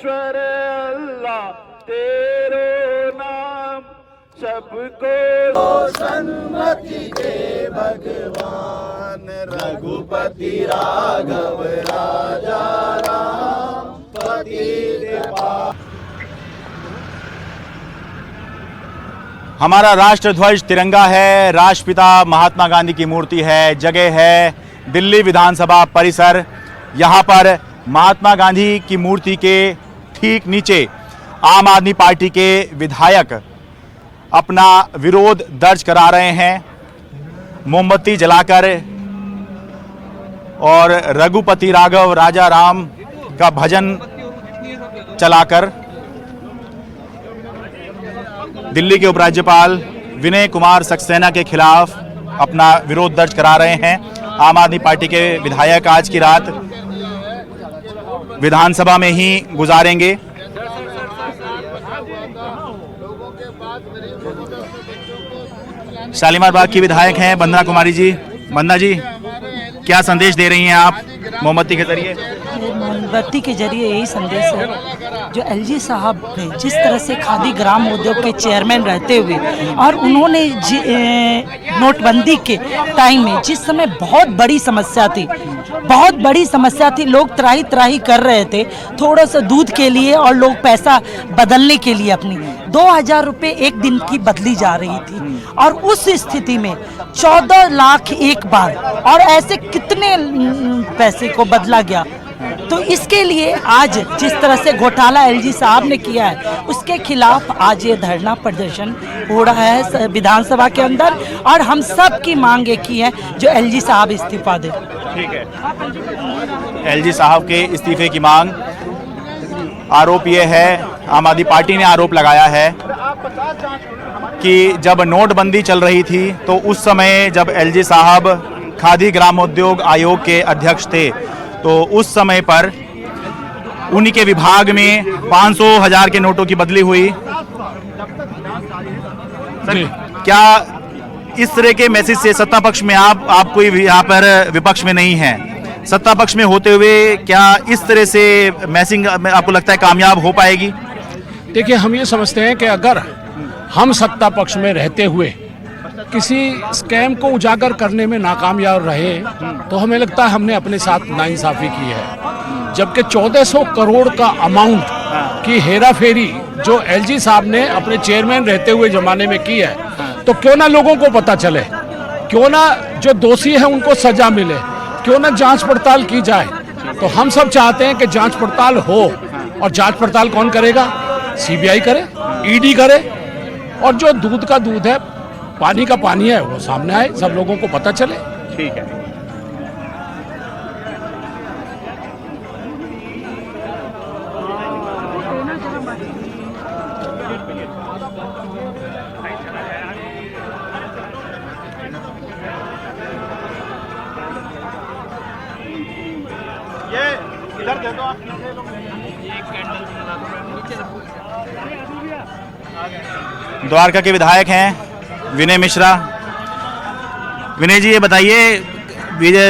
परमेश्वर अल्लाह तेरो नाम सबको सन्मति दे भगवान। रघुपति राघव राजा राम पतित पावन। हमारा राष्ट्र ध्वज तिरंगा है, राष्ट्रपिता महात्मा गांधी की मूर्ति है, जगह है दिल्ली विधानसभा परिसर। यहाँ पर महात्मा गांधी की मूर्ति के ठीक नीचे आम आदमी पार्टी के विधायक अपना विरोध दर्ज करा रहे हैं, मोमबत्ती जलाकर और रघुपति राघव राजा राम का भजन चलाकर। दिल्ली के उपराज्यपाल विनय कुमार सक्सेना के खिलाफ अपना विरोध दर्ज करा रहे हैं। आम आदमी पार्टी के विधायक आज की रात विधानसभा में ही गुजारेंगे। शालीमार बाग की विधायक हैं वंदना कुमारी जी। वंदना जी, क्या संदेश दे रही हैं आप मोमबत्ती के जरिए? मोमबत्ती के जरिए यही संदेश है, जो एलजी साहब ने जिस तरह से खादी ग्राम उद्योग के चेयरमैन रहते हुए और उन्होंने नोटबंदी के टाइम में जिस समय बहुत बड़ी समस्या थी, लोग त्राही त्राही कर रहे थे थोड़ा सा दूध के लिए और लोग पैसा बदलने के लिए अपनी 2000 रुपये एक दिन की बदली जा रही थी और उस स्थिति में 14 लाख एक बार और ऐसे कितने पैसे को बदला गया। तो इसके लिए आज जिस तरह से घोटाला एलजी साहब ने किया है उसके खिलाफ आज ये धरना प्रदर्शन हो रहा है विधानसभा के अंदर और हम सब की मांग एक ही है, जो एलजी साहब इस्तीफा दे। ठीक है, एलजी साहब के इस्तीफे की मांग। आरोप ये है, आम आदमी पार्टी ने आरोप लगाया है कि जब नोटबंदी चल रही थी तो उस समय जब एलजी साहब खादी ग्रामोद्योग आयोग के अध्यक्ष थे तो उस समय पर उन्हीं के विभाग में 500, 1000 के नोटों की बदली हुई। क्या इस तरह के मैसेज से सत्ता पक्ष में आप कोई यहाँ पर विपक्ष में नहीं है, सत्ता पक्ष में होते हुए क्या इस तरह से मैसेजिंग आपको लगता है कामयाब हो पाएगी? देखिए, हम ये समझते हैं कि अगर हम सत्ता पक्ष में रहते हुए किसी स्कैम को उजागर करने में नाकामयाब रहे तो हमें लगता है हमने अपने साथ नाइंसाफी की है। जबकि 1400 करोड़ का अमाउंट की हेराफेरी जो एलजी साहब ने अपने चेयरमैन रहते हुए जमाने में की है, तो क्यों ना लोगों को पता चले, क्यों ना जो दोषी है उनको सजा मिले, क्यों ना जांच पड़ताल की जाए। तो हम सब चाहते हैं कि जांच पड़ताल हो, और जांच पड़ताल कौन करेगा? सीबीआई करे, ईडी करे, और जो दूध का दूध है, पानी का पानी है, वो सामने आए, सब लोगों को पता चले। ठीक है। ये इधर दे दो आप। द्वारका के विधायक हैं विनय मिश्रा। विनय जी, ये बताइए,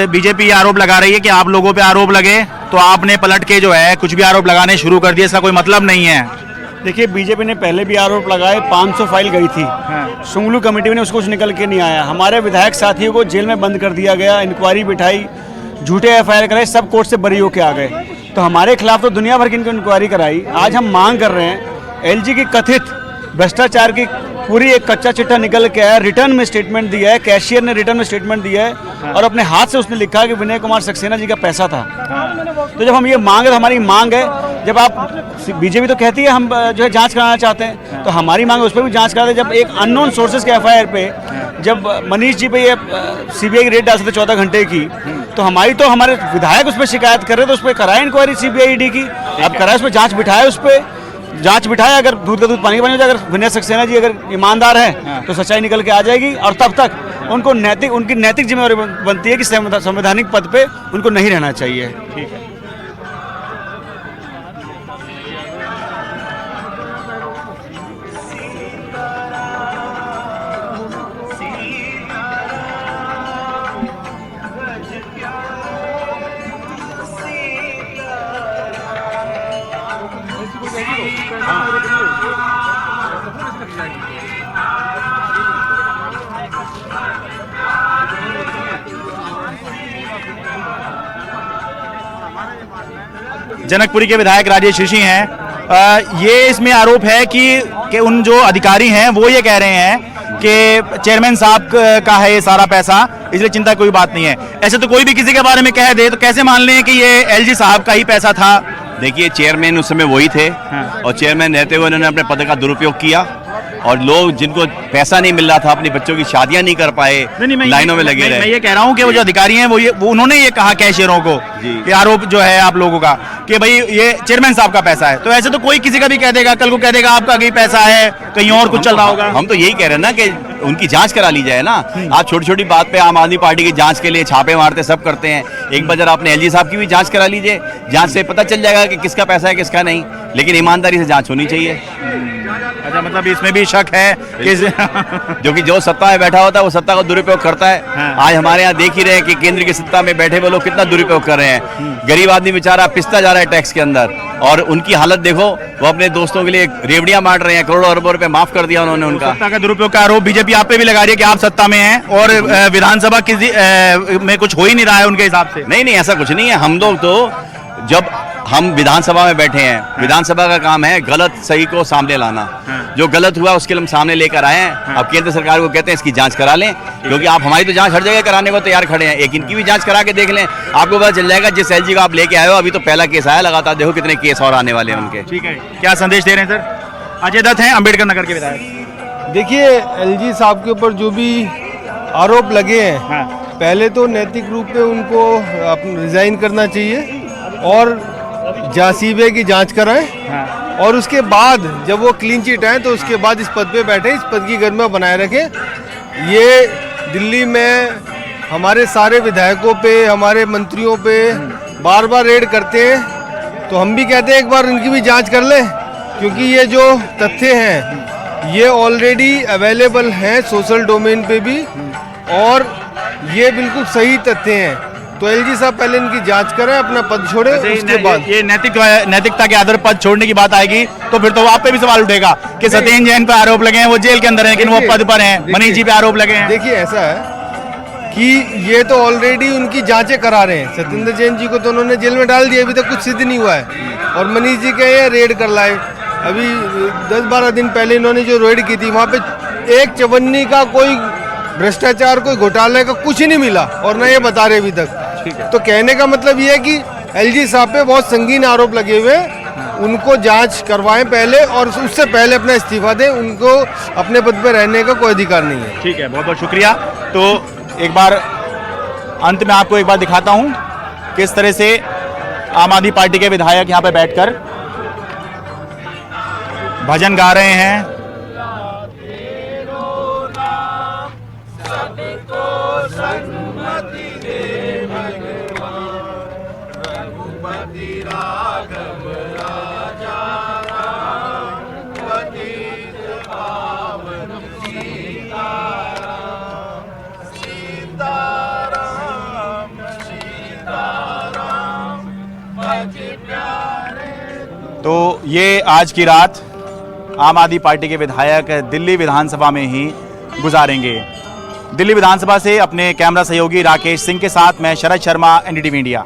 बीजेपी आरोप लगा रही है कि आप लोगों पे आरोप लगे तो आपने पलट के जो है कुछ भी आरोप लगाने शुरू कर दिए, इसका कोई मतलब नहीं है। देखिए, बीजेपी ने पहले भी आरोप लगाए, 500 फाइल गई थी। शुंगलू कमेटी में उसको कुछ निकल के नहीं आया। हमारे विधायक साथियों को जेल में बंद कर दिया गया, इंक्वायरी बिठाई, झूठे एफआईआर कराए, सब कोर्ट से बरी होके आ गए। तो हमारे खिलाफ तो दुनिया भर की इनको इंक्वायरी कराई। आज हम मांग कर रहे हैं, एलजी की कथित भ्रष्टाचार की पूरी एक कच्चा चिट्ठा निकल के आया, रिटर्न में स्टेटमेंट दिया है, कैशियर ने रिटर्न में स्टेटमेंट दिया है और अपने हाथ से उसने लिखा कि विनय कुमार सक्सेना जी का पैसा था। तो जब हम ये मांग है, हमारी मांग है, जब आप बीजेपी तो कहती है हम जो है जांच कराना चाहते हैं, तो हमारी मांग है उस पर भी जांच करा दे। जब एक अननोन सोर्सेज के एफआईआर पे जब मनीष जी पे ये सीबीआई की रेड डाल सकते 14 घंटे की, तो हमारे विधायक उस पर शिकायत कर रहे, तो उस पर कराए इंक्वायरी सीबीआई ईडी की। अब कराए, उस पर जाँच बिठाए, उस पर जांच बिठाए। अगर दूध का दूध पानी का पानी हो जाए, अगर विनय सक्सेना जी अगर ईमानदार है तो सच्चाई निकल के आ जाएगी, और तब तक उनकी नैतिक जिम्मेदारी बनती है कि संवैधानिक पद पे उनको नहीं रहना चाहिए। ठीक है। जनकपुरी के विधायक राजेश ऋषि हैं। ये इसमें आरोप है कि उन जो अधिकारी हैं वो ये कह रहे हैं कि चेयरमैन साहब का है ये सारा पैसा, इसलिए चिंता की कोई बात नहीं है। ऐसे तो कोई भी किसी के बारे में कह दे तो कैसे मान लें कि ये एलजी साहब का ही पैसा था? देखिए, चेयरमैन उस समय वही थे और चेयरमैन रहते हुए उन्होंने अपने पद का दुरुपयोग किया और लोग जिनको पैसा नहीं मिल रहा था अपनी बच्चों की शादियां नहीं कर पाए, लाइनों में लगे रहे। मैं ये कह रहा हूँ कि वो जो अधिकारी हैं वो उन्होंने ये कहा कैशियरों को कि आरोप जो है आप लोगों का कि भाई ये चेयरमैन साहब का पैसा है। तो ऐसे तो कोई किसी का भी कह देगा, कल को कह देगा आपका कहीं पैसा है, कहीं और कुछ चल रहा होगा। हम तो यही कह रहे हैं ना कि उनकी जांच करा ली जाए ना। आप छोटी छोटी बात पे आम आदमी पार्टी की जांच के लिए छापे मारते सब करते हैं। एक बार जरा आपने एलजी साहब की भी जांच करा लीजिए, जांच से पता चल जाएगा कि किसका पैसा है किसका नहीं, लेकिन ईमानदारी से जांच होनी चाहिए। अच्छा, मतलब इसमें भी शक है कि जो कि जो सत्ता में बैठा होता है वो सत्ता का दुरुपयोग करता है। आज हमारे यहाँ देख ही रहे हैं कि केंद्र की सत्ता में बैठे हुए लोग कितना दुरुपयोग कर रहे हैं। गरीब आदमी बेचारा पिसता जा रहा है टैक्स के अंदर, और उनकी हालत देखो, वो अपने दोस्तों के लिए रेवड़ियां बांट रहे हैं। करोड़ों अरबों रुपए माफ कर दिया उन्होंने उनका। सत्ता का दुरुपयोग का आरोप बीजेपी आप पे भी लगा रही है कि आप सत्ता में हैं और विधानसभा किसी में कुछ हो ही नहीं रहा है उनके हिसाब से। नहीं, ऐसा कुछ नहीं है। हम लोग तो जब हम विधानसभा में बैठे हैं, विधानसभा का काम है गलत सही को सामने लाना। जो गलत हुआ उसके लिए हम सामने लेकर आए हैं। अब केंद्र सरकार को कहते हैं इसकी जांच करा लें, क्योंकि आप हमारी तो जांच हर जगह कराने को तैयार खड़े हैं। एक इनकी भी जांच करा के देख लें, आपको पता चल जाएगा। जिस एलजी को आप लेके आए हो, अभी तो पहला केस आया, लगातार देखो कितने केस और आने वाले हैं उनके। ठीक है, क्या संदेश दे रहे हैं सर? अजय दत्त हैं, अम्बेडकर नगर के विधायक। देखिए, एलजी साहब के ऊपर जो भी आरोप लगे हैं, पहले तो नैतिक रूप में उनको रिजाइन करना चाहिए और जासीबे की जांच कराएं, और उसके बाद जब वो क्लीन चिट आए तो उसके बाद इस पद पे बैठे, इस पद की गरिमा बनाए रखें। ये दिल्ली में हमारे सारे विधायकों पे, हमारे मंत्रियों पे बार बार रेड करते हैं, तो हम भी कहते हैं एक बार इनकी भी जांच कर लें, क्योंकि ये जो तथ्य हैं ये ऑलरेडी अवेलेबल हैं सोशल डोमेन पे भी, और ये बिल्कुल सही तथ्य हैं। तो एलजी साहब पहले इनकी जांच करें, अपना पद छोड़े, उसके बाद ये नैतिकता के आधार पद छोड़ने की बात आएगी तो फिर तो आप पे भी सवाल उठेगा कि सत्येंद्र जैन पे आरोप लगे हैं, वो जेल के अंदर हैं, लेकिन वो पद पर हैं। मनीष जी पे आरोप लगे हैं। देखिए, ऐसा है कि ये तो ऑलरेडी उनकी जांचें करा रहे हैं। सत्येंद्र जैन जी को तो उन्होंने जेल में डाल दिया, अभी तक कुछ सिद्ध नहीं हुआ है, और मनीष जी के ये रेड कर लाए। अभी 10-12 दिन पहले इन्होंने जो रेड की थी, वहाँ पे एक चवन्नी का कोई भ्रष्टाचार, कोई घोटाले का कुछ ही नहीं मिला, और ना ये बता रहे अभी तक। तो कहने का मतलब ये है कि एलजी साहब पे बहुत संगीन आरोप लगे हुए हैं, उनको जांच करवाएं पहले, और उससे पहले अपना इस्तीफा दें। उनको अपने पद पे रहने का कोई अधिकार नहीं है। ठीक है, बहुत बहुत शुक्रिया। तो एक बार अंत में आपको एक बार दिखाता हूं किस तरह से आम आदमी पार्टी के विधायक यहां पे बैठकर भजन गा रहे हैं। तो ये आज की रात आम आदमी पार्टी के विधायक दिल्ली विधानसभा में ही गुजारेंगे। दिल्ली विधानसभा से अपने कैमरा सहयोगी राकेश सिंह के साथ मैं शरद शर्मा, एनडीटीवी इंडिया।